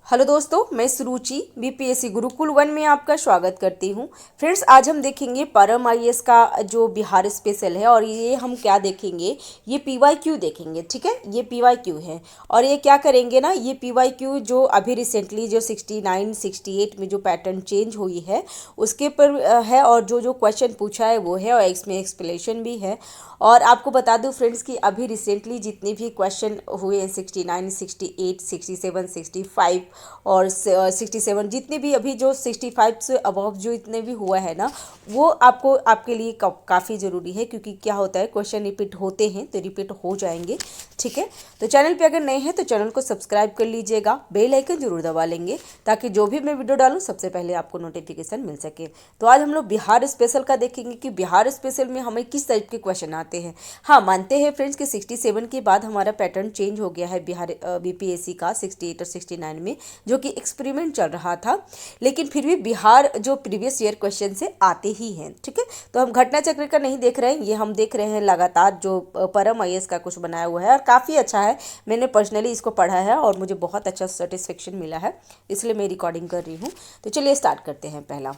Hello दोस्तों, मैं सुरुचि BPSC Gurukul 1 में आपका स्वागत करती हूं। फ्रेंड्स, आज हम देखेंगे परम आईएएस का जो बिहार स्पेशल है और ये हम क्या देखेंगे, ये पीवाईक्यू देखेंगे। ठीक है, ये पीवाईक्यू है और ये क्या करेंगे ना, ये पीवाईक्यू जो अभी रिसेंटली जो 69 68 में जो पैटर्न चेंज हुई है उसके पर है और जो जो क्वेश्चन पूछा है वो है और इसमें एक्सप्लेनेशन भी है। और आपको बता दूं फ्रेंड्स कि अभी रिसेंटली जितने भी क्वेश्चन हुए हैं 69 68 67 65 और 67 जितने भी अभी जो 65 से अबव जो इतने भी हुआ है ना, वो आपको आपके लिए काफ़ी ज़रूरी है क्योंकि क्या होता है, क्वेश्चन रिपीट होते हैं तो रिपीट हो जाएंगे। ठीक है, तो चैनल पे अगर नए हैं तो चैनल को सब्सक्राइब कर लीजिएगा, बेल आइकन जरूर दबा लेंगे ताकि जो भी मैं वीडियो डालूँ सबसे पहले आपको नोटिफिकेशन मिल सके। तो आज हम लोग बिहार स्पेशल का देखेंगे कि बिहार स्पेशल में हमें किस टाइप के क्वेश्चन आते हैं। हाँ, मानते हैं फ्रेंड्स कि 67 के बाद हमारा पैटर्न चेंज हो गया है बिहार बीपीएससी का 68 और 69 में, जो कि एक्सपेरिमेंट चल रहा था, लेकिन फिर भी बिहार जो प्रीवियस ईयर क्वेश्चन से आते ही हैं। ठीक है, तो हम घटना चक्र का नहीं देख रहे हैं, ये हम देख रहे हैं लगातार जो परम आईएएस का कुछ बनाया हुआ है और काफ़ी अच्छा है। मैंने पर्सनली इसको पढ़ा है और मुझे बहुत अच्छा सेटिस्फेक्शन मिला है, इसलिए मैं रिकॉर्डिंग कर रही हूँ। तो चलिए स्टार्ट करते हैं। पहला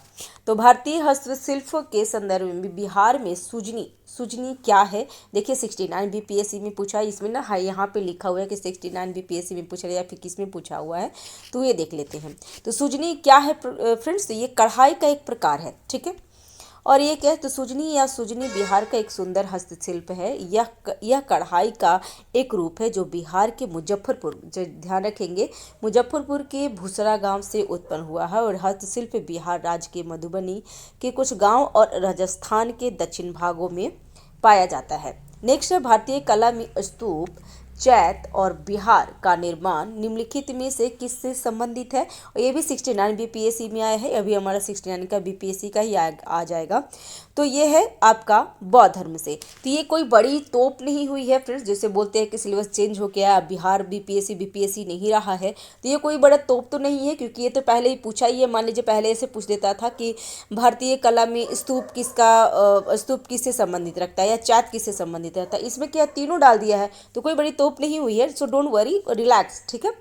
तो भारतीय हस्तशिल्प के संदर्भ में बिहार में सुजनी क्या है। देखिए 69 बीपीएससी में पूछा है, इसमें ना हाँ यहाँ पे लिखा हुआ है कि 69 बीपीएससी में पूछा है या फिर किस में पूछा हुआ है, तो ये देख लेते हैं। तो सुजनी क्या है फ्रेंड्स, तो ये कढ़ाई का एक प्रकार है। ठीक है, और ये क्या है, तो सुजनी या सुजनी बिहार का एक सुंदर हस्तशिल्प है। यह कढ़ाई का एक रूप है जो बिहार के मुजफ्फरपुर, जो ध्यान रखेंगे, मुजफ्फरपुर के भूसरा गांव से उत्पन्न हुआ है और हस्तशिल्प बिहार राज्य के मधुबनी के कुछ गांव और राजस्थान के दक्षिण भागों में पाया जाता है। नेक्स्ट है भारतीय कला में स्तूप, चैत और बिहार का निर्माण निम्नलिखित में से किससे संबंधित है। और ये भी 69 बीपीएससी में आया है, अभी हमारा 69 का बीपीएससी का ही आ जाएगा। तो ये है आपका बौद्ध धर्म से। तो ये कोई बड़ी तोप नहीं हुई है फ्रेंड्स, जैसे बोलते हैं कि सिलेबस चेंज हो गया, बिहार बीपीएससी नहीं रहा है, तो ये कोई बड़ा तोप तो नहीं है क्योंकि ये तो पहले ही पूछा ही है। मान लीजिए पहले ऐसे पूछ देता था कि भारतीय कला में स्तूप किससे संबंधित रखता है या चैत किससे संबंधित रहता है, इसमें क्या तीनों डाल दिया है, तो कोई बड़ी तोप नहीं हुई है। So don't worry, relax. ठीक है,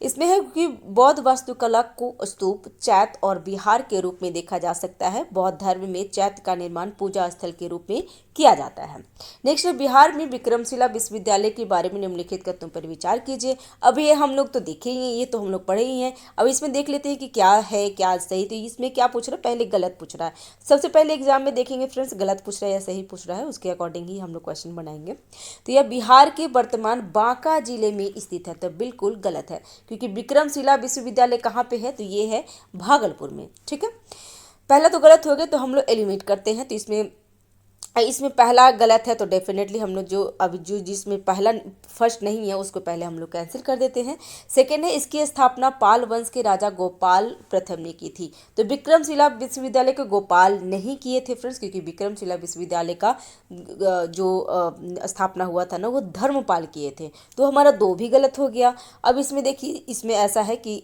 इसमें है कि बौद्ध वास्तुकला को स्तूप, चैत और बिहार के रूप में देखा जा सकता है। बौद्ध धर्म में चैत का निर्माण पूजा स्थल के रूप में किया जाता है। नेक्स्ट, बिहार में विक्रमशिला विश्वविद्यालय के बारे में निम्नलिखित कथनों पर विचार कीजिए। अब ये हम लोग तो देखे ही हैं, ये तो हम लोग पढ़े ही हैं। अब इसमें देख लेते हैं कि क्या है क्या सही। तो इसमें क्या पूछ रहा है, पहले गलत पूछ रहा है। सबसे पहले एग्जाम में देखेंगे फ्रेंड्स, गलत पूछ रहा है या सही पूछ रहा है, उसके अकॉर्डिंग ही हम लोग क्वेश्चन बनाएंगे। तो यह बिहार के वर्तमान बांका जिले में स्थित है, तो बिल्कुल गलत है क्योंकि विक्रमशिला विश्वविद्यालय कहाँ पे है, तो ये है भागलपुर में। ठीक है, पहला तो गलत हो गया, तो हम लोग एलिमिनेट करते हैं। तो इसमें पहला गलत है, तो डेफिनेटली हम लोग जो अभी जो जिसमें पहला फर्स्ट नहीं है उसको पहले हम लोग कैंसिल कर देते हैं। सेकेंड है, इसकी स्थापना पाल वंश के राजा गोपाल प्रथम ने की थी। तो विक्रमशिला विश्वविद्यालय को गोपाल नहीं किए थे फ्रेंड्स, क्योंकि विक्रमशिला विश्वविद्यालय का जो स्थापना हुआ था ना, वो धर्मपाल किए थे। तो हमारा दो भी गलत हो गया। अब इसमें देखिए, इसमें ऐसा है कि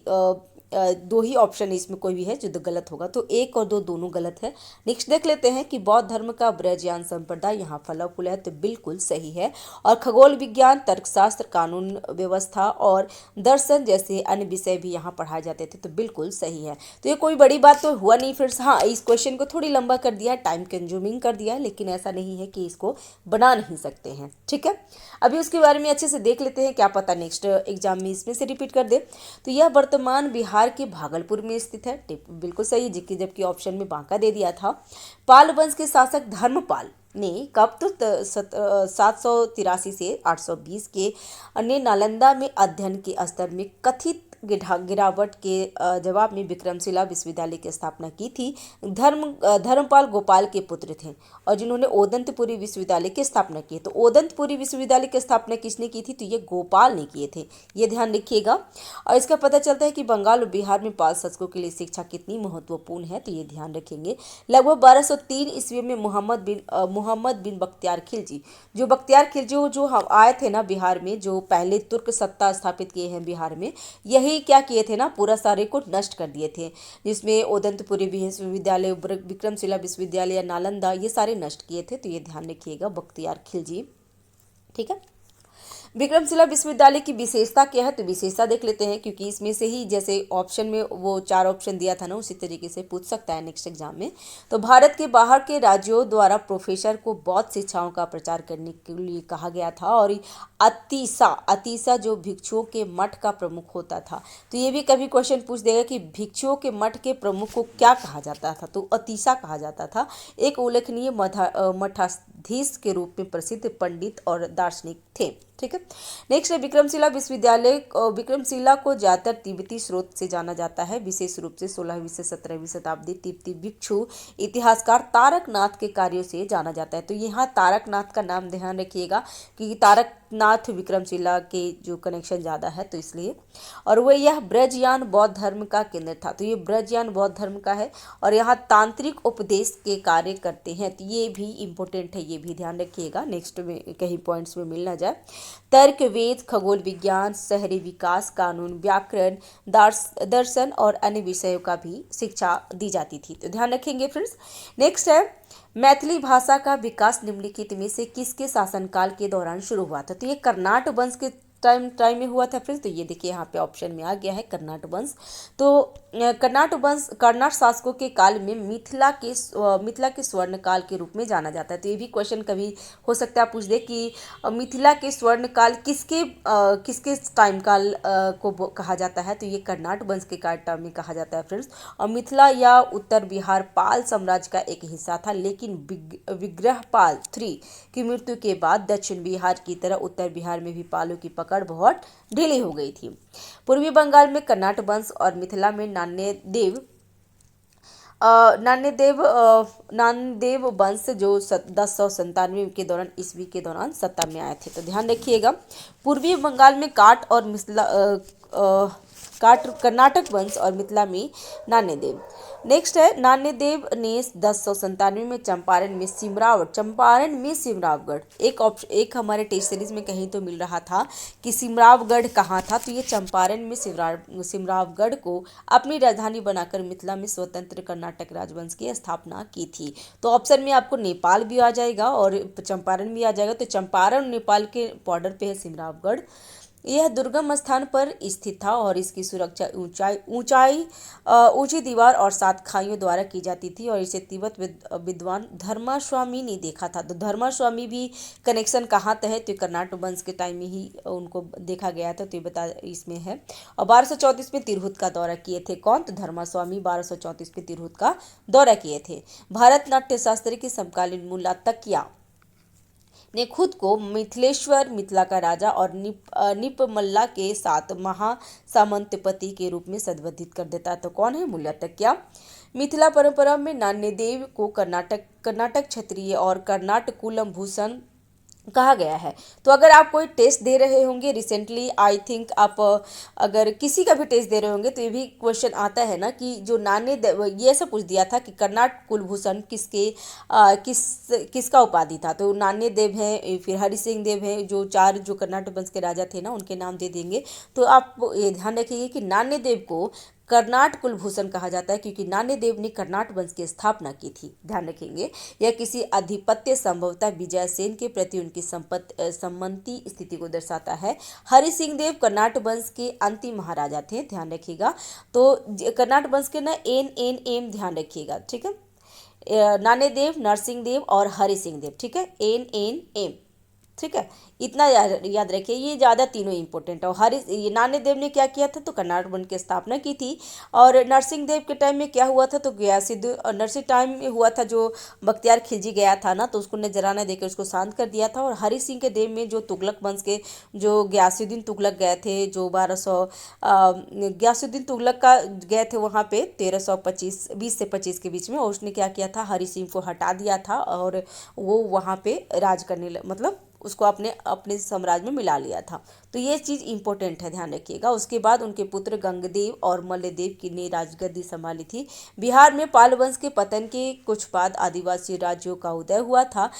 दो ही ऑप्शन है, इसमें कोई भी है जो तो गलत होगा, तो एक और दो दोनों गलत है। नेक्स्ट देख लेते हैं कि बौद्ध धर्म का ब्रजयान संप्रदाय यहाँ फला फूला है, तो बिल्कुल सही है। और खगोल विज्ञान, तर्कशास्त्र, कानून व्यवस्था और दर्शन जैसे अन्य विषय भी यहाँ पढ़ाए जाते थे, तो बिल्कुल सही है। तो ये कोई बड़ी बात तो हुआ नहीं फ्रेंड्स। हाँ, इस क्वेश्चन को थोड़ी लंबा कर दिया है, टाइम कंज्यूमिंग कर दिया है, लेकिन ऐसा नहीं है कि इसको बना नहीं सकते हैं। ठीक है, अभी उसके बारे में अच्छे से देख लेते हैं, क्या पता नेक्स्ट एग्जाम में इसमें से रिपीट कर दे। तो यह वर्तमान बिहार के भागलपुर में स्थित है, बिल्कुल सही, जबकि ऑप्शन में बांका दे दिया था। पाल वंश के शासक धर्मपाल ने कब, तो 783 से 820 के अन्य नालंदा में अध्ययन के स्तर में कथित गिरावट के जवाब में विक्रमशिला विश्वविद्यालय की स्थापना की थी। धर्मपाल गोपाल के पुत्र थे और जिन्होंने ओदंतपुरी विश्वविद्यालय की स्थापना की। तो ओदंतपुरी विश्वविद्यालय की स्थापना किसने की थी, तो ये गोपाल ने किए थे, ये ध्यान रखिएगा। और इसका पता चलता है कि बंगाल और बिहार में बाल शासकों के लिए शिक्षा कितनी महत्वपूर्ण है, तो ये ध्यान रखेंगे। लगभग 1203 ईस्वी में मोहम्मद बिन बख्तियार खिलजी, जो बख्तियार खिलजी जो हम आए थे ना बिहार में, जो पहले तुर्क सत्ता स्थापित किए हैं बिहार में, यही क्या किए थे ना, पूरा सारे को नष्ट कर दिए थे, जिसमें ओदंतपुरी विश्वविद्यालय, विक्रमशिला विश्वविद्यालय, नालंदा, ये सारे नष्ट किए थे। तो ये ध्यान रखिएगा, बख्तियार खिलजी। ठीक है, विक्रमशिला विश्वविद्यालय की विशेषता क्या है, तो विशेषता देख लेते हैं, क्योंकि इसमें से ही जैसे ऑप्शन में वो 4 ऑप्शन दिया था ना, उसी तरीके से पूछ सकता है नेक्स्ट एग्जाम में। तो भारत के बाहर के राज्यों द्वारा प्रोफेसर को बौद्ध शिक्षाओं का प्रचार करने के लिए कहा गया था। और अतीसा अतीसा जो भिक्षुओं के मठ का प्रमुख होता था। तो ये भी कभी क्वेश्चन पूछ देगा कि भिक्षुओं के मठ के प्रमुख को क्या कहा जाता था, तो अतीसा कहा जाता था। एक उल्लेखनीय मठाधीश के रूप में प्रसिद्ध पंडित और दार्शनिक थे। ठीक है। नेक्स्ट है विक्रमशिला विश्वविद्यालय। विक्रमशिला को ज्यादातर तिब्बती स्रोत से जाना जाता है, विशेष रूप से 16वीं से 17वीं शताब्दी तिब्बती भिक्षु इतिहासकार तारकनाथ के कार्यों से जाना जाता है। तो यहाँ तारकनाथ का नाम ध्यान रखिएगा, क्योंकि तारकनाथ विक्रमशिला के जो कनेक्शन ज़्यादा है, तो इसलिए। और वह यह ब्रजयान बौद्ध धर्म का केंद्र था। तो ये ब्रजयान बौद्ध धर्म का है, और यहाँ तांत्रिक उपदेश के कार्य करते हैं। तो ये भी इम्पोर्टेंट है, ये भी ध्यान रखिएगा, नेक्स्ट में कहीं पॉइंट्स में मिल ना जाए। तर्क, वेद, खगोल विज्ञान, शहरी विकास, कानून, व्याकरण, दर्शन और अन्य विषयों का भी शिक्षा दी जाती थी। तो ध्यान रखेंगे फ्रेंड्स। नेक्स्ट है मैथिली भाषा का विकास निम्नलिखित में से किसके शासनकाल के दौरान शुरू हुआ था। तो ये कर्नाट वंश के टाइम में हुआ था फ्रेंड्स। तो ये देखिए यहाँ पे ऑप्शन में आ गया है कर्नाट वंश। तो कर्नाट शासकों के काल में मिथिला के स्वर्ण काल के रूप में जाना जाता है। तो ये भी क्वेश्चन कभी हो सकता है पूछ दे कि मिथिला के स्वर्ण काल किसके टाइम काल को कहा जाता है। तो ये कर्नाट वंश के टाइम में कहा जाता है फ्रेंड्स। और मिथिला या उत्तर बिहार पाल साम्राज्य का एक हिस्सा था, लेकिन विग्रहपाल III की मृत्यु के बाद दक्षिण बिहार की तरह उत्तर बिहार में भी पालों की पकड़ बहुत ढीली हो गई थी। पूर्वी बंगाल में कर्नाट वंश और मिथिला में नान्यदेव वंश जो 1097 के दौरान ईस्वी के दौरान सत्ता में आए थे। तो ध्यान रखिएगा, पूर्वी बंगाल में कर्नाटक वंश और मिथिला में नान्यदेव। नेक्स्ट है नान्यदेव ने 1097 में चंपारण में सिमरावगढ़ एक हमारे टेस्ट सीरीज में कहीं तो मिल रहा था कि सिमरावगढ़ कहाँ था। तो ये चंपारण में सिमरावगढ़ को अपनी राजधानी बनाकर मिथिला में स्वतंत्र कर्नाटक राजवंश की स्थापना की थी। तो ऑप्शन में आपको नेपाल भी आ जाएगा और चंपारण भी आ जाएगा। तो चंपारण नेपाल के बॉर्डर पे है सिमरावगढ़। यह दुर्गम स्थान पर स्थित था और इसकी सुरक्षा ऊंची दीवार और 7 खाइयों द्वारा की जाती थी, और इसे तिब्बत विद्वान धर्मास्वामी ने देखा था। तो धर्मास्वामी भी कनेक्शन कहाँ तक है, तो कर्नाटक वंश के टाइम में ही उनको देखा गया था। तो ये बता इसमें है। और 1234 में तिरहुत का दौरा किए थे कौन, तो धर्मास्वामी 1234 में तिरहुत का दौरा किए थे। भारत नाट्य शास्त्र के समकालीन मुल्ला तकिया ने खुद को मिथिलेश्वर, मिथिला का राजा और निपमल्ला के साथ महासामंतपति के रूप में संबोधित कर देता है। तो कौन है, मुल्लातक्या। मिथिला परंपरा में नान्यदेव को कर्नाटक क्षत्रिय और कर्नाटक कुलम भूषण कहा गया है। तो अगर आप कोई टेस्ट दे रहे होंगे रिसेंटली, आई थिंक आप अगर किसी का भी टेस्ट दे रहे होंगे, तो ये भी क्वेश्चन आता है ना कि जो ये ऐसा पूछ दिया था कि कर्नाटक कुलभूषण किसका उपाधि था। तो नान्यदेव है, फिर हरि सिंह देव है, जो 4 जो कर्नाटक वंश के राजा थे ना, उनके नाम दे देंगे। तो आप ये ध्यान रखिए कि नान्यदेव को कर्नाटक कुलभूषण कहा जाता है, क्योंकि नान्यदेव ने कर्नाटक वंश की स्थापना की थी। ध्यान रखेंगे, यह किसी अधिपत्य संभवतः विजयसेन के प्रति उनकी सम्मति स्थिति को दर्शाता है। हरि सिंह देव कर्नाटक वंश के अंतिम महाराजा थे, ध्यान रखिएगा। तो कर्नाटक वंश के ना NNM ध्यान रखिएगा, ठीक है। नान्यदेव, नरसिंह देव और हरि सिंह देव, ठीक है, NNM, ठीक है। इतना याद रखिए, ये ज़्यादा तीनों इंपॉर्टेंट है। ये नान्यदेव ने क्या किया था, तो कर्नाटक वंश की स्थापना की थी। और नरसिंह देव के टाइम में क्या हुआ था, तो नरसिंह टाइम में हुआ था जो बख्तियार खिलजी गया था ना, तो उसको नजराना देकर उसको शांत कर दिया था। और हरि सिंह के देव में जो तुगलक वंश के जो गयासुद्दीन तुगलक गए थे, जो 1200 गयासुद्दीन तुगलक का गए थे वहाँ पे 1320 से 25 के बीच में, और उसने क्या किया था, हरि सिंह को हटा दिया था और वो वहाँ पे राज करने मतलब उसको अपने साम्राज्य में मिला लिया था। तो ये चीज़ इंपॉर्टेंट है, ध्यान रखिएगा। उसके बाद उनके पुत्र गंगदेव और मल्लदेव की ने राजगद्दी संभाली थी। बिहार में पाल वंश के पतन के कुछ बाद आदिवासी राज्यों का उदय हुआ था।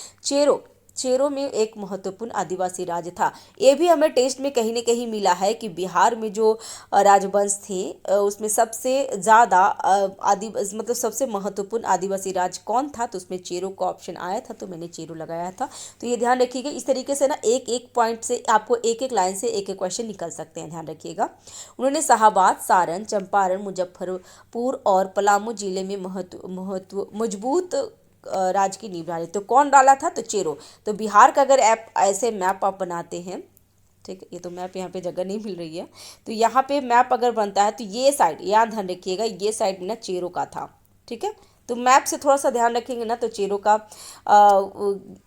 चेरो में एक महत्वपूर्ण आदिवासी राज्य था। ये भी हमें टेस्ट में कहीं न कहीं मिला है कि बिहार में जो राजवंश थे उसमें सबसे ज़्यादा मतलब सबसे महत्वपूर्ण आदिवासी राज्य कौन था, तो उसमें चेरो का ऑप्शन आया था, तो मैंने चेरो लगाया था। तो ये ध्यान रखिएगा, इस तरीके से ना एक एक पॉइंट से आपको एक एक लाइन से एक एक क्वेश्चन निकल सकते हैं, ध्यान रखिएगा। उन्होंने शाहाबाद, सारण, चंपारण, मुजफ्फरपुर और पलामू जिले में मजबूत राज्य की नींव डाली। तो कौन डाला था, तो चेरो। तो बिहार का अगर ऐप ऐसे मैप आप बनाते हैं, ठीक है, ये तो मैप यहाँ पे जगह नहीं मिल रही है, तो यहाँ पे मैप अगर बनता है तो ये साइड, यहाँ ध्यान रखिएगा, ये साइड ना चेरो का था, ठीक है। तो मैप से थोड़ा सा ध्यान रखेंगे ना तो चेरो का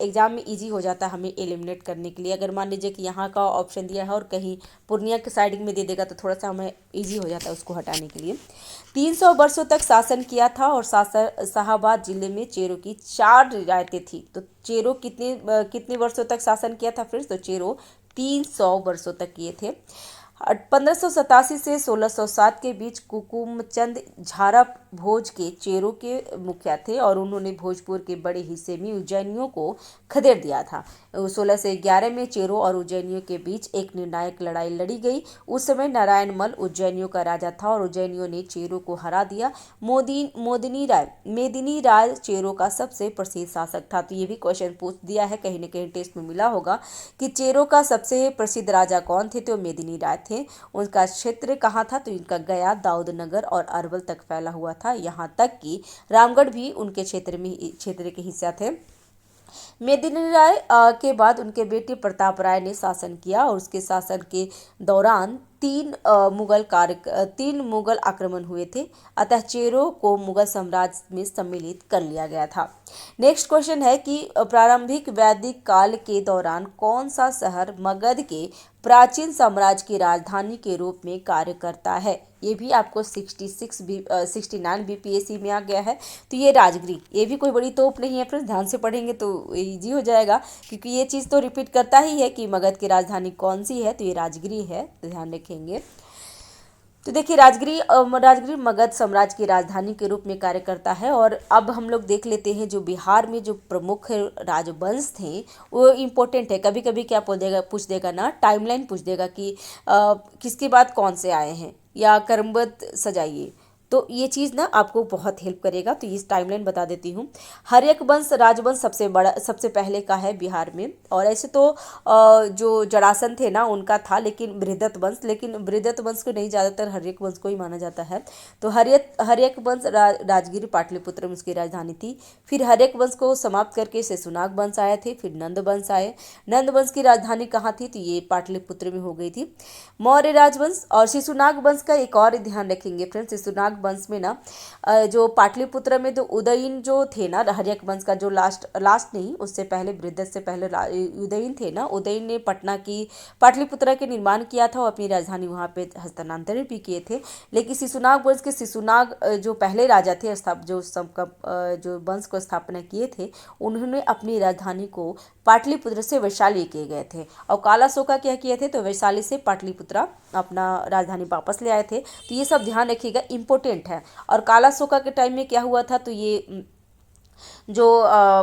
एग्जाम में इजी हो जाता है हमें एलिमिनेट करने के लिए। अगर मान लीजिए कि यहाँ का ऑप्शन दिया है और कहीं पूर्णिया के साइड में दे देगा तो थोड़ा सा हमें इजी हो जाता है उसको हटाने के लिए। 300 वर्षों तक शासन किया था और शाहाबाद जिले में चेरो की 4 रियायतें थी। तो चेरो कितने वर्षों तक शासन किया था फ्रेंड्स, तो चेरो 300 वर्षों तक किए थे। 1587 से 1607 के बीच कुकुमचंद झारा भोज के चेरो के मुखिया थे और उन्होंने भोजपुर के बड़े हिस्से में उज्जैनियों को खदेड़ दिया था। 1611 में चेरो और उज्जैनियों के बीच एक निर्णायक लड़ाई लड़ी गई। उस समय नारायण मल उज्जैनियों का राजा था और उज्जैनियों ने चेरो को हरा दिया। मेदिनी राय चेरो का सबसे प्रसिद्ध शासक था। तो ये भी क्वेश्चन पूछ दिया है, कहीं न कहीं टेस्ट में मिला होगा कि चेरो का सबसे प्रसिद्ध राजा कौन थे, तो मेदिनी राय थे। उनका क्षेत्र कहाँ था, तो इनका गया, दाऊदनगर और अरवल तक फैला हुआ था, यहाँ तक कि रामगढ़ भी उनके क्षेत्र के हिस्सा थे। मेदिनी राय के बाद उनके बेटे प्रताप राय ने शासन किया और उसके शासन के दौरान 3 मुगल आक्रमण हुए थे, अतः चेरो को मुगल साम्राज्य में सम्मिलित कर लिया गया था। नेक्स्ट क्वेश्चन है कि प्रारंभिक वैदिक काल के दौरान कौन सा शहर मगध के प्राचीन साम्राज्य की राजधानी के रूप में कार्य करता है। ये भी आपको 69 बीपीएससी में आ गया है। तो ये राजगिरी, ये भी कोई बड़ी तोप नहीं है फ्रेंड्स, ध्यान से पढ़ेंगे तो इजी हो जाएगा, क्योंकि ये चीज़ तो रिपीट करता ही है कि मगध की राजधानी कौन सी है, तो ये राजगिरी है, तो ध्यान रखेंगे। तो देखिए राजगिरी मगध साम्राज्य की राजधानी के रूप में कार्य करता है। और अब हम लोग देख लेते हैं जो बिहार में जो प्रमुख राजवंश थे वो इम्पोर्टेंट है। कभी कभी क्या पूछ देगा ना, टाइमलाइन पूछ देगा कि किसके बाद कौन से आए हैं या क्रमबद्ध सजाइए, तो ये चीज़ ना आपको बहुत हेल्प करेगा। तो इस टाइमलाइन बता देती हूँ। हर्यक वंश राजवंश सबसे पहले का है बिहार में। और ऐसे तो जो जरासन थे ना उनका था, लेकिन बृहदत्त वंश को नहीं, ज़्यादातर हर्यक वंश को ही माना जाता है। तो हर्यक वंश राजगिर पाटलिपुत्र में उसकी राजधानी थी। फिर हर्यक वंश को समाप्त करके शिशुनाग वंश आए थे, फिर नंद वंश आए। नंद वंश की राजधानी कहाँ थी, तो ये पाटलिपुत्र में हो गई थी। मौर्य राजवंश और शिशुनाग वंश का एक और ध्यान रखेंगे फ्रेंड्स। शिशुनाग वंश में ना जो पाटलिपुत्र में तो उदयन जो थे ना, हर्यक वंश का जो लास्ट नहीं, उससे पहले बृहदत्त से पहले उदयन थे ना, उदयन ने पाटलिपुत्र के निर्माण किया था और अपनी राजधानी वहाँ पे हस्तांतरित भी किए थे। लेकिन शिशुनाग वंश के शिशुनाग जो पहले राजा थे जो वंश को स्थापना किए थे, उन्होंने अपनी राजधानी को पाटलिपुत्र से वैशाली किए गए थे। और कालाशोका क्या किए थे, तो वैशाली से पाटलिपुत्र अपना राजधानी वापस ले आए थे। तो ये सब ध्यान रखिएगा, इम्पोर्टेंट है। और कालाशोका के टाइम में क्या हुआ था, तो ये जो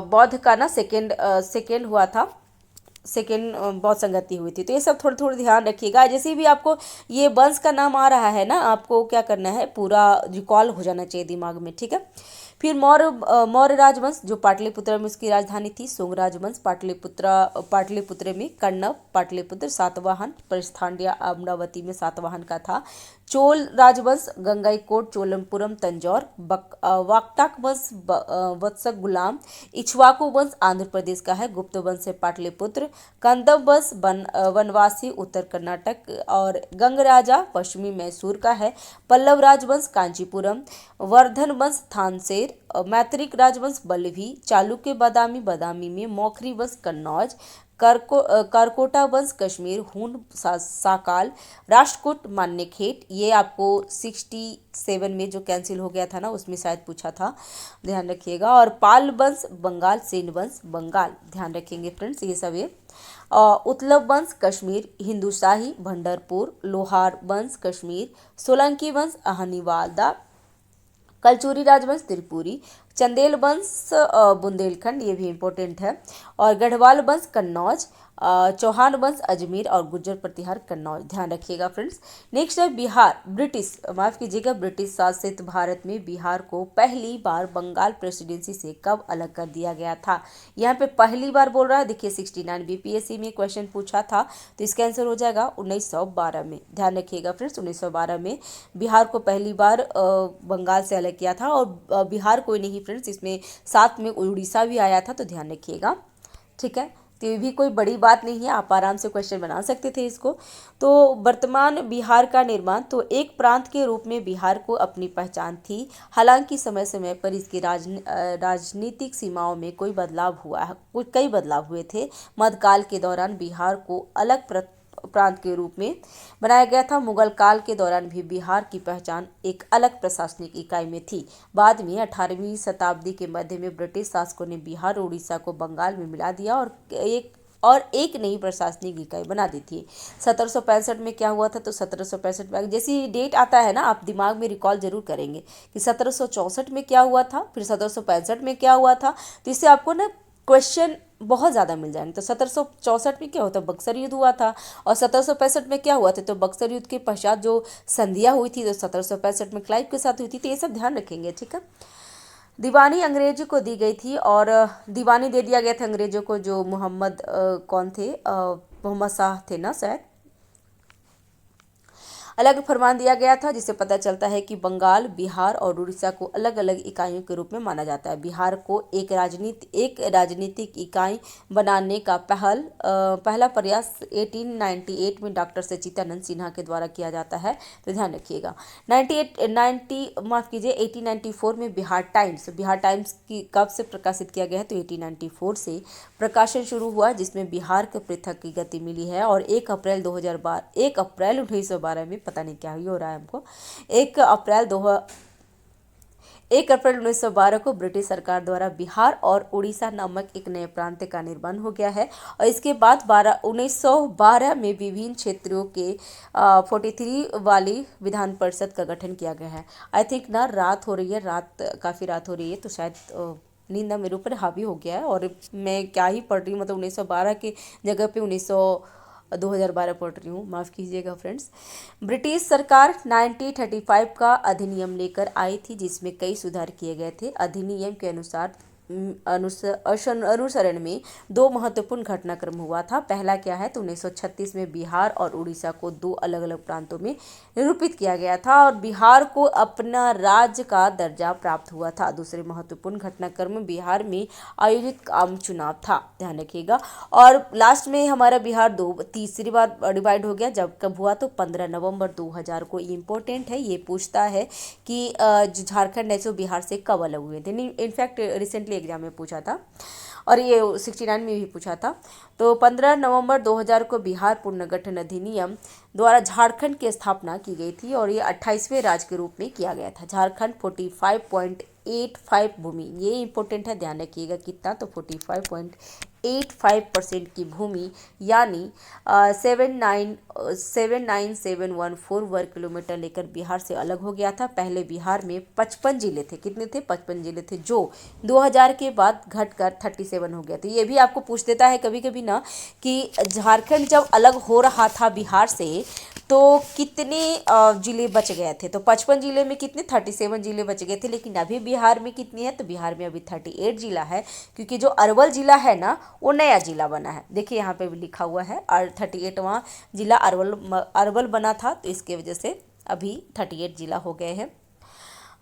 बौद्ध का ना सेकेंड हुआ था, सेकेंड बौद्ध संगति हुई थी। तो ये सब थोड़ा थोड़ा ध्यान रखिएगा। जैसे भी आपको ये वंश का नाम आ रहा है ना, आपको क्या करना है, पूरा रिकॉल हो जाना चाहिए दिमाग में, ठीक है। फिर मौर्य राजवंश जो पाटलिपुत्र में उसकी राजधानी थी। शुंग राजवंश पाटलिपुत्र में, कण्व पाटलिपुत्र, सातवाहन प्रस्थांडिया अमरावती में सातवाहन का था। चोल राजवंश गंगाईकोट चोलमपुरम तंजौर। वाकटाक वंश वत्सक गुलाम। इक्ष्वाकु वंश आंध्र प्रदेश का है, गुप्त वंश से पाटलिपुत्र। कंदम वंश वनवासी उत्तर कर्नाटक और गंग राजा पश्चिमी मैसूर का है। पल्लव राजवंश कांचीपुरम। वर्धन वंश थानसेर। मैत्रिक राजवंश बल्लभी। चालुक्य बादामी में। मौखरी वंश कन्नौज। करकोटा वंश कश्मीर। हून साकाल। राष्ट्रकूट मान्यखेट, ये आपको 67 में जो कैंसिल हो गया था ना उसमें शायद पूछा था, ध्यान रखिएगा। और पाल वंश बंगाल। सेन वंश बंगाल, ध्यान रखेंगे फ्रेंड्स ये सब। ये उत्लव वंश कश्मीर। हिंदुशाही भंडरपुर। लोहार वंश कश्मीर। सोलंकी वंश अहनीवादा। कलचुरी राजवंश त्रिपुरी। चंदेल वंश बुंदेलखंड, ये भी इम्पोर्टेंट है, और गढ़वाल वंश कन्नौज, चौहान वंश अजमेर, और गुर्जर प्रतिहार कन्नौज, ध्यान रखिएगा फ्रेंड्स। नेक्स्ट है बिहार। ब्रिटिश, माफ कीजिएगा, ब्रिटिश शासित भारत में बिहार को पहली बार बंगाल प्रेसिडेंसी से कब अलग कर दिया गया था। यहाँ पे पहली बार बोल रहा है, देखिए 69 बीपीएससी में क्वेश्चन पूछा था, तो इसका आंसर हो जाएगा 1912 में। ध्यान रखिएगा फ्रेंड्स, 1912 में बिहार को पहली बार बंगाल से अलग किया था। और बिहार कोई नहीं फ्रेंड्स, इसमें साथ में उड़ीसा भी आया था, तो ध्यान रखिएगा, ठीक है। तो ये भी कोई बड़ी बात नहीं है, आप आराम से क्वेश्चन बना सकते थे इसको। तो वर्तमान बिहार का निर्माण, तो एक प्रांत के रूप में बिहार को अपनी पहचान थी, हालांकि समय समय पर इसकी राजनीतिक सीमाओं में कोई बदलाव हुआ है, कई बदलाव हुए थे। मध्यकाल के दौरान बिहार को अलग प्रांत के रूप में बनाया गया था। मुगल काल के दौरान भी बिहार की पहचान एक अलग प्रशासनिक इकाई में थी। बाद में 18वीं शताब्दी के मध्य में ब्रिटिश शासकों ने बिहार और उड़ीसा को बंगाल में मिला दिया और एक नई प्रशासनिक इकाई बना दी थी। 1765 में क्या हुआ था, तो 1765 में जैसी डेट आता है ना, आप दिमाग में रिकॉल जरूर करेंगे कि 1764 में क्या हुआ था, फिर 1765 में क्या हुआ था, तो इससे आपको ना क्वेश्चन बहुत ज़्यादा मिल जाएंगे। तो 1764 में क्या होता, बक्सर युद्ध हुआ था, और 1765 में क्या हुआ था, तो बक्सर युद्ध के पश्चात जो संधियाँ हुई थी, तो 1765 में क्लाइव के साथ हुई थी। तो ये सब ध्यान रखेंगे, ठीक है। दीवानी अंग्रेजों को दी गई थी, और दीवानी दे दिया गया था अंग्रेजों को, जो मोहम्मद कौन थे, मोहम्मद शाह थे ना शायद, अलग फरमान दिया गया था, जिससे पता चलता है कि बंगाल, बिहार और उड़ीसा को अलग अलग इकाइयों के रूप में माना जाता है। बिहार को एक राजनीतिक इकाई बनाने का पहला प्रयास 1898 में डॉक्टर सच्चिदानंद सिन्हा के द्वारा किया जाता है, तो ध्यान रखिएगा। 1894 में बिहार टाइम्स की कब से प्रकाशित किया गया है, तो 1894 से प्रकाशन शुरू हुआ, जिसमें बिहार के पृथक की गति मिली है। और 1 अप्रैल 1912 में, पता नहीं क्या ही हो रहा है हमको, 1 अप्रैल 1912 को ब्रिटिश सरकार द्वारा बिहार और उड़ीसा नामक एक नए प्रांत का निर्माण हो गया है। और इसके बाद 1912 में विभिन्न क्षेत्रों के 43 वाली विधान परिषद का गठन किया गया है। आई थिंक ना रात हो रही है, काफ़ी रात हो रही है, तो शायद नींद मेरे ऊपर हावी हो गया है, और मैं क्या ही पढ़ रही हूँ, मतलब 1912 के जगह पे 2012 पढ़ रही हूँ, माफ़ कीजिएगा फ्रेंड्स। ब्रिटिश सरकार 1935 का अधिनियम लेकर आई थी, जिसमें कई सुधार किए गए थे। अधिनियम के अनुसरण में 2 महत्वपूर्ण घटनाक्रम हुआ था। पहला क्या है, तो 1936 में बिहार और उड़ीसा को 2 अलग अलग प्रांतों में निरूपित किया गया था, और बिहार को अपना राज्य का दर्जा प्राप्त हुआ था। दूसरे महत्वपूर्ण घटनाक्रम बिहार में आयोजित आम चुनाव था, ध्यान रखिएगा। और लास्ट में हमारा बिहार तीसरी बार डिवाइड हो गया, जब कब हुआ, तो 15 नवंबर 2000 को। ये इंपॉर्टेंट है, ये पूछता है कि जो झारखंड है, जो बिहार से कब अलग हुए थे। इनफैक्ट रिसेंटली एग्जाम में पूछा था, और ये 69 में भी पूछा था। तो 15 नवंबर 2000 को बिहार पुनर्गठन अधिनियम द्वारा झारखंड की स्थापना की गई थी, और ये 28वें राज्य के रूप में किया गया था। झारखंड 45.85 भूमि, ये इंपॉर्टेंट है, ध्यान रखिएगा कितना, तो 45.85% की भूमि, यानी 79714 वर्ग किलोमीटर लेकर बिहार से अलग हो गया था। पहले बिहार में 55 जिले थे, कितने थे, 55 जिले थे, जो 2000 के बाद घटकर 37 हो गया। तो ये भी आपको पूछ देता है कभी कभी ना, कि झारखंड जब अलग हो रहा था बिहार से, तो कितने जिले बच गए थे, तो 55 जिले में कितने, 37 जिले बच गए थे। लेकिन अभी बिहार में कितनी है, तो बिहार में अभी 38 जिला है, क्योंकि जो अरवल जिला है ना, वो नया जिला बना है। देखिए यहाँ पे भी लिखा हुआ है, और 38वां जिला अरवल बना था, तो इसके वजह से अभी 38 जिला हो गए हैं।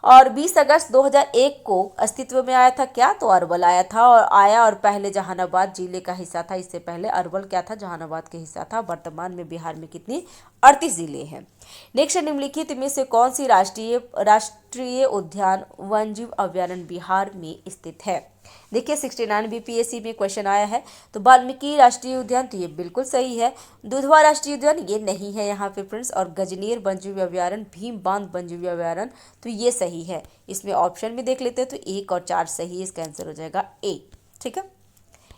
और 20 अगस्त 2001 को अस्तित्व में आया था क्या, तो अरवल और पहले जहानाबाद जिले का हिस्सा था। इससे पहले अरवल क्या था, जहानाबाद के हिस्सा था। वर्तमान में बिहार में कितनी 38 जिले हैं। नेक्स्ट, निम्नलिखित में से कौन सी राष्ट्रीय उद्यान वन्यजीव अभयारण्य बिहार में स्थित है। देखिए 69 बीपीएससी में क्वेश्चन आया है, तो वाल्मीकि राष्ट्रीय उद्यान, तो ये बिल्कुल सही है। दुधवा राष्ट्रीय उद्यान ये नहीं है यहाँ पे फ्रेंड्स, और गजनेर वन्यजीव अभयारण्य, भीम बांध वन्यजीव अभयारण्य, तो ये सही है। इसमें ऑप्शन में देख लेते हैं, तो 1 और 4 सही है, इसका आंसर हो जाएगा ए, ठीक है।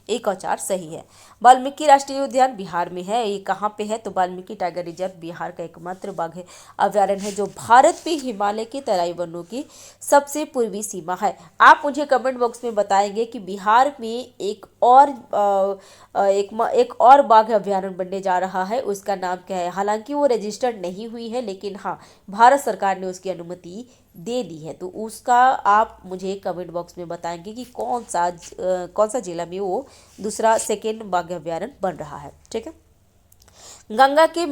1 और 4 सही है। वाल्मीकि राष्ट्रीय उद्यान बिहार में है, ये कहाँ पे है? तो वाल्मीकि टाइगर रिजर्व बिहार का एकमात्र बाघ अभयारण्य है जो भारत में हिमालय के तराई वनों की सबसे पूर्वी सीमा है। आप मुझे कमेंट बॉक्स में बताएंगे कि बिहार में एक और बाघ अभयारण्य बनने जा रहा है, उसका नाम क्या है? हालांकि वो रजिस्टर्ड नहीं हुई है, लेकिन हाँ, भारत सरकार ने उसकी अनुमति दे दी है। तो उसका आप मुझे कमेंट बॉक्स में बताएंगे कि कौन सा जिला में वो दूसरा सेकेंड बाघ अभयारण्य बन रहा है। ठीक है। गंगा के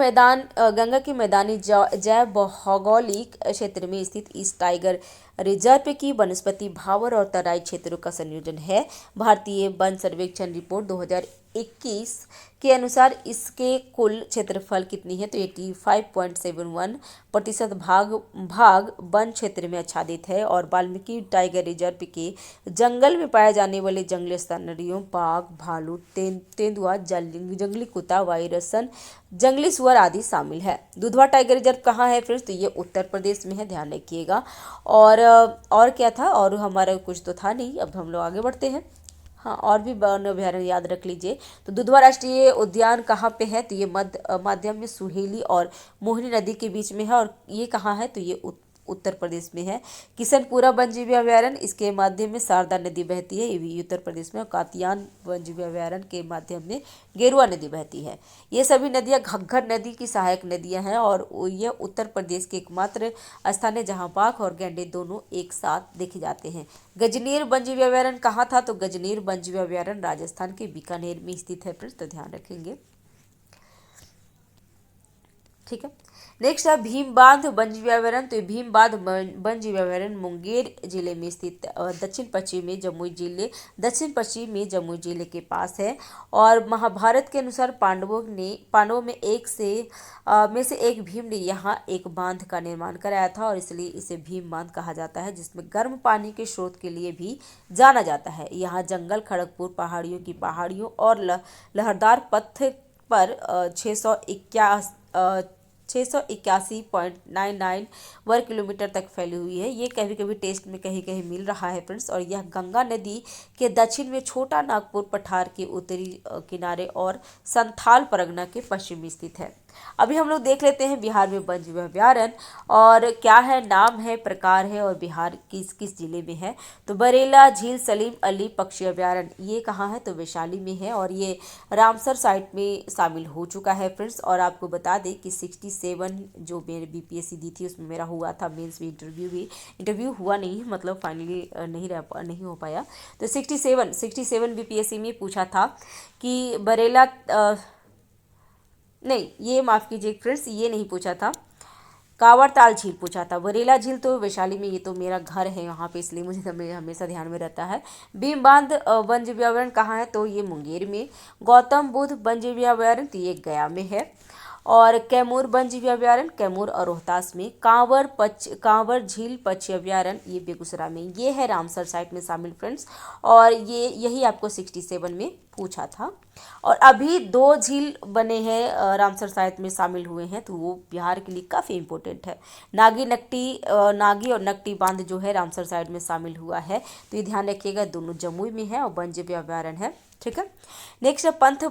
मैदानी जैव भौगोलिक क्षेत्र में स्थित इस टाइगर रिजर्व की वनस्पति भावर और तराई क्षेत्रों का संयोजन है। भारतीय वन सर्वेक्षण रिपोर्ट 2021 के अनुसार इसके कुल क्षेत्रफल कितनी है? तो 85.71% भाग वन क्षेत्र में आच्छादित है और वाल्मीकि टाइगर रिजर्व के जंगल में पाए जाने वाले जंगली स्तनधारियों बाघ, भालू, तेंदुआ, जंगली कुत्ता, वाइरसन, जंगली सुअर आदि शामिल है। दुधवा टाइगर रिजर्व कहाँ है फ्रेंड्स? तो ये उत्तर प्रदेश में है, ध्यान रखिएगा। और क्या था? और हमारा कुछ तो था नहीं, अब हम लोग आगे बढ़ते हैं। हाँ, और भी वन अभयारण्य याद रख लीजिए। तो दुधवा राष्ट्रीय उद्यान कहाँ पे है? तो ये माध्यम में सुहेली और मोहिनी नदी के बीच में है और ये कहाँ है? तो ये उत्तर प्रदेश में है। किशनपुरा वन्यजीव अभयारण्य, इसके माध्यम में शारदा नदी बहती है, ये भी उत्तर प्रदेश में। और कातियान वन्यजीव अभयारण्य के माध्यम में गेरुआ नदी बहती है। ये सभी नदियां घग्गर नदी की सहायक नदियां हैं और यह उत्तर प्रदेश के एकमात्र स्थान है जहां बाघ और गैंडे दोनों एक साथ देखे जाते हैं। गजनेर वन्यजीव अभयारण्य कहाँ था? तो गजनेर वन्यजीव अभयारण्य राजस्थान के बीकानेर में स्थित है फ्रेंड्स, तो ध्यान रखेंगे। ठीक है। नेक्स्ट है भीम बांध वन्यजीव अभयारण्य। तो भीम बांध वन्यजीव अभयारण्य मुंगेर जिले में स्थित दक्षिण पश्चिम में जमुई जिले के पास है और महाभारत के अनुसार पांडवों में एक भीम ने यहाँ एक बांध का निर्माण कराया था और इसलिए इसे भीम बांध कहा जाता है, जिसमें गर्म पानी के स्रोत के लिए भी जाना जाता है। यहाँ जंगल, खड़गपुर पहाड़ियों और लहरदार पथ पर 681.99 वर्ग किलोमीटर तक फैली हुई है। ये कभी कभी टेस्ट में कहीं कहीं मिल रहा है फ्रेंड्स। और यह गंगा नदी के दक्षिण में छोटा नागपुर पठार के उत्तरी किनारे और संथाल परगना के पश्चिम में स्थित है। अभी हम लोग देख लेते हैं बिहार में वन्यजीव अभयारण्य और क्या है, नाम है, प्रकार है और बिहार किस किस जिले में है। तो बरेला झील सलीम अली पक्षी अभयारण्य, ये कहाँ है? तो वैशाली में है और ये रामसर साइट में शामिल हो चुका है फ्रेंड्स। और आपको बता दें कि 67 जो मैंने बीपीएससी दी थी उसमें मेरा हुआ था मेंस में इंटरव्यू हुआ नहीं, मतलब फाइनली नहीं हो पाया। तो 67 बीपीएससी में पूछा था कि बरेला नहीं, ये माफ़ कीजिए फ्रेंड्स, ये नहीं पूछा था, कांवरताल झील पूछा था। बरेला झील तो वैशाली में, ये तो मेरा घर है यहाँ पे, इसलिए मुझे हमेशा ध्यान में रहता है। भीम बांध वन्यजीव अभयारण्य कहाँ है? तो ये मुंगेर में। गौतम बुद्ध वन्यजीव अभयारण्य, तो ये गया में है। और कैमूर वन्यजीव अभयारण्य कैमूर और रोहतास में। कांवर झील पक्षी अभयारण्य, ये बेगूसराय में। ये है रामसर साइट में शामिल फ्रेंड्स और यही आपको 67 में पूछा था। और अभी 2 झील बने हैं रामसर साइट में शामिल हुए हैं, तो वो बिहार के लिए काफ़ी इंपॉर्टेंट है। नागी और नकटी बांध जो है रामसर साइट में शामिल हुआ है, तो ये ध्यान रखिएगा, दोनों जमुई में है और वन्यजीव अभयारण्य है। ठीक है। नेक्स्ट है पंथ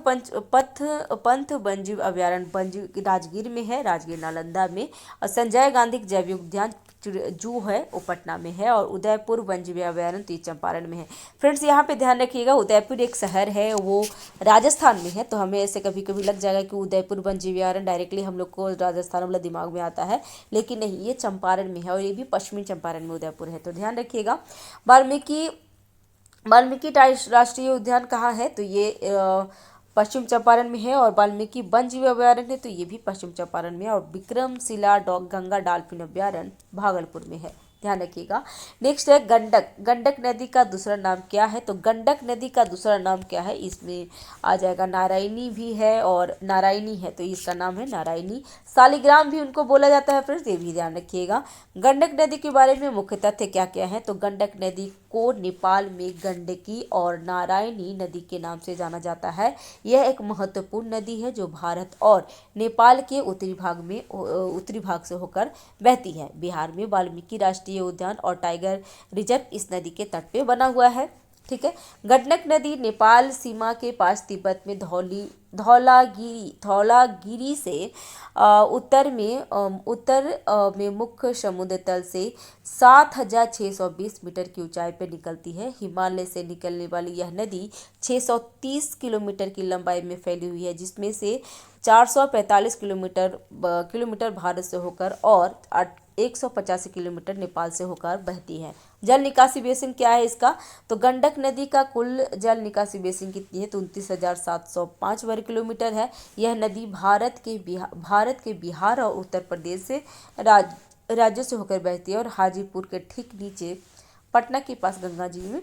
वन्यजीव अभयारण्य राजगीर में है, राजगीर नालंदा में। और संजय गांधी जैविक उद्यान जू है वो पटना में है। और उदयपुर वन्यजीव अभयारण्य तो चंपारण में है। फ्रेंड्स यहाँ पे ध्यान रखिएगा, उदयपुर एक शहर है, वो राजस्थान में है, तो हमें ऐसे कभी कभी लग जाएगा कि उदयपुर वन्यजीव अभयारण्य डायरेक्टली हम लोग को राजस्थान वाला दिमाग में आता है, लेकिन नहीं, ये चंपारण में है और ये भी पश्चिमी चंपारण में उदयपुर है, तो ध्यान रखिएगा। वाल्मीकि राष्ट्रीय उद्यान कहाँ है? तो ये पश्चिम चंपारण में है। और वाल्मीकि वन्यजीव अभयारण्य है, तो ये भी पश्चिम चंपारण में है। और विक्रमशिला गंगा डॉल्फिन अभयारण्य भागलपुर में है, ध्यान रखिएगा। नेक्स्ट है गंडक नदी का दूसरा नाम क्या है? तो गंडक नदी का दूसरा नाम क्या है? इसमें आ जाएगा नारायणी भी है और नारायणी है, तो इसका नाम है नारायणी। शालिग्राम भी उनको बोला जाता है फ्रेंड्स, ये भी ध्यान रखिएगा। गंडक नदी के बारे में मुख्य तथ्य क्या क्या है? तो गंडक नदी को नेपाल में गंडकी और नारायणी नदी के नाम से जाना जाता है। यह एक महत्वपूर्ण नदी है जो भारत और नेपाल के उत्तरी भाग से होकर बहती है। बिहार में वाल्मीकि राष्ट्रीय उद्यान और टाइगर रिजर्व इस नदी के तट पे बना हुआ है। ठीक है। गंडक नदी नेपाल सीमा के पास तिब्बत में धौलागिरी से उत्तर में मुख्य समुद्र तल से 7,620 मीटर की ऊंचाई पर निकलती है। हिमालय से निकलने वाली यह नदी 630 किलोमीटर की लंबाई में फैली हुई है, जिसमें से 445 किलोमीटर भारत से होकर और 185 किलोमीटर नेपाल से होकर बहती है। जल निकासी बेसिन क्या है इसका? तो गंडक नदी का कुल जल निकासी बेसिन कितनी है? तो 29,705 वर्ग किलोमीटर है। यह नदी भारत के बिहार और उत्तर प्रदेश से राज्यों से होकर बहती है और हाजीपुर के ठीक नीचे पटना के पास गंगा जी में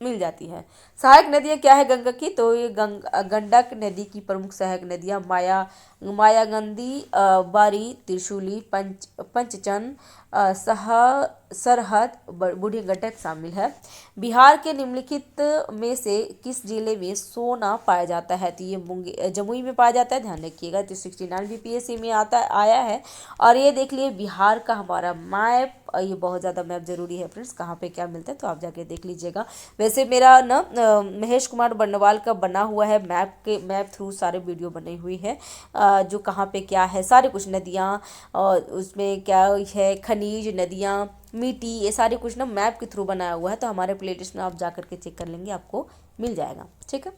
मिल जाती है। सहायक नदियाँ क्या है गंगा की? तो ये गंडक नदी की प्रमुख सहायक नदियाँ मायागंदी, बारी, त्रिशूली, पंचचन, सरहद, बूढ़ी गंडक शामिल है। बिहार के निम्नलिखित में से किस जिले में सोना पाया जाता है? तो ये जमुई में पाया जाता है, ध्यान रखिएगा। तो 69 बीपीएससी में आया है। और ये देख लिए बिहार का हमारा मैप, ये बहुत ज़्यादा मैप जरूरी है फ्रेंड्स, कहाँ पे क्या मिलता है तो आप जाके देख लीजिएगा। वैसे मेरा ना महेश कुमार बर्नवाल का बना हुआ है मैप थ्रू सारे वीडियो बने हुए हैं, जो कहाँ पे क्या है, सारे कुछ नदियाँ और उसमें क्या है, खनिज, नदियाँ, मिट्टी, ये सारे कुछ ना मैप के थ्रू बनाया हुआ है। तो हमारे प्लेलिस्ट में आप जा करके चेक कर लेंगे, आपको मिल जाएगा। ठीक है,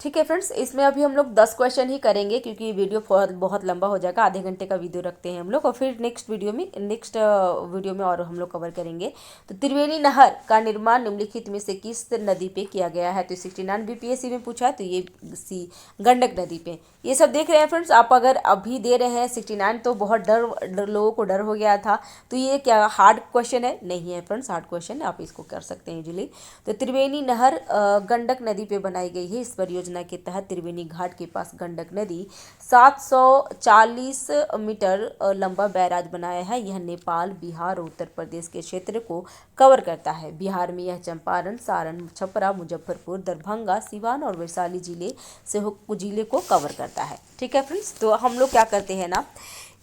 ठीक है फ्रेंड्स, इसमें अभी हम लोग 10 क्वेश्चन ही करेंगे क्योंकि वीडियो बहुत लंबा हो जाएगा। आधे घंटे का वीडियो रखते हैं हम लोग और फिर नेक्स्ट वीडियो में और हम लोग कवर करेंगे। तो त्रिवेणी नहर का निर्माण निम्नलिखित में से किस नदी पे किया गया है? तो 69 बीपीएससी में पूछा है, तो ये सी गंडक नदी पे। ये सब देख रहे हैं फ्रेंड्स, आप अगर अभी दे रहे हैं 69 तो बहुत डर लोगों को डर हो गया था। तो ये क्या हार्ड क्वेश्चन है? नहीं है फ्रेंड्स, हार्ड क्वेश्चन है, आप इसको कर सकते हैं इजीली। तो त्रिवेणी नहर गंडक नदी पे बनाई गई है। इस परियोजना के तहत त्रिवेणी घाट के पास गंडक नदी 740 मीटर लंबा बैराज बनाया है। यह नेपाल, बिहार और उत्तर प्रदेश के क्षेत्र को कवर करता है। बिहार में यह चंपारण, सारण, छपरा, मुजफ्फरपुर, दरभंगा, सिवान और वैशाली जिले को कवर करता है। ठीक है फ्रेंड्स, तो हम लोग क्या करते हैं ना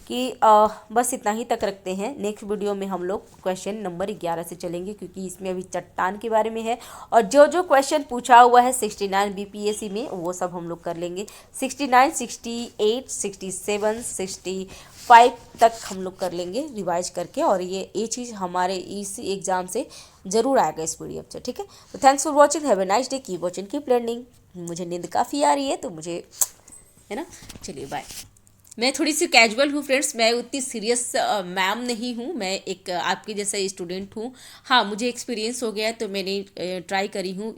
कि बस इतना ही तक रखते हैं। नेक्स्ट वीडियो में हम लोग क्वेश्चन नंबर 11 से चलेंगे क्योंकि इसमें अभी चट्टान के बारे में है और जो क्वेश्चन पूछा हुआ है 69 बीपीएससी में वो सब हम लोग कर लेंगे। 69, 68, 67, 65 तक हम लोग कर लेंगे रिवाइज करके, और ये चीज़ हमारे इस एग्ज़ाम से ज़रूर आएगा इस वीडियो से। ठीक है, तो thanks for watching, have a nice day, keep watching, keep learning. मुझे नींद काफ़ी आ रही है तो मुझे, है ना, चलिए बाय। मैं थोड़ी सी कैजुअल हूँ फ्रेंड्स, मैं उतनी सीरियस मैम नहीं हूँ, मैं एक आपके जैसा स्टूडेंट हूँ। हाँ, मुझे एक्सपीरियंस हो गया है तो मैंने ट्राई करी हूँ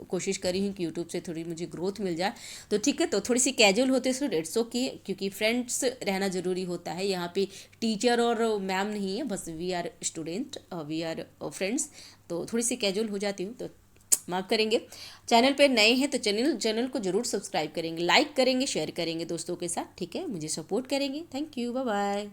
कोशिश करी हूँ कि यूट्यूब से थोड़ी मुझे ग्रोथ मिल जाए। तो ठीक है, तो थोड़ी सी कैजुअल होते स्टूडेंट्स ओके, क्योंकि फ्रेंड्स रहना ज़रूरी होता है। यहाँ पे टीचर और मैम नहीं है, बस we are student, we are friends. तो थोड़ी सी कैजुअल हो जाती हूँ तो माफ़ करेंगे। चैनल पे नए हैं तो चैनल को जरूर सब्सक्राइब करेंगे, लाइक करेंगे, शेयर करेंगे दोस्तों के साथ। ठीक है, मुझे सपोर्ट करेंगे। Thank you, bye bye.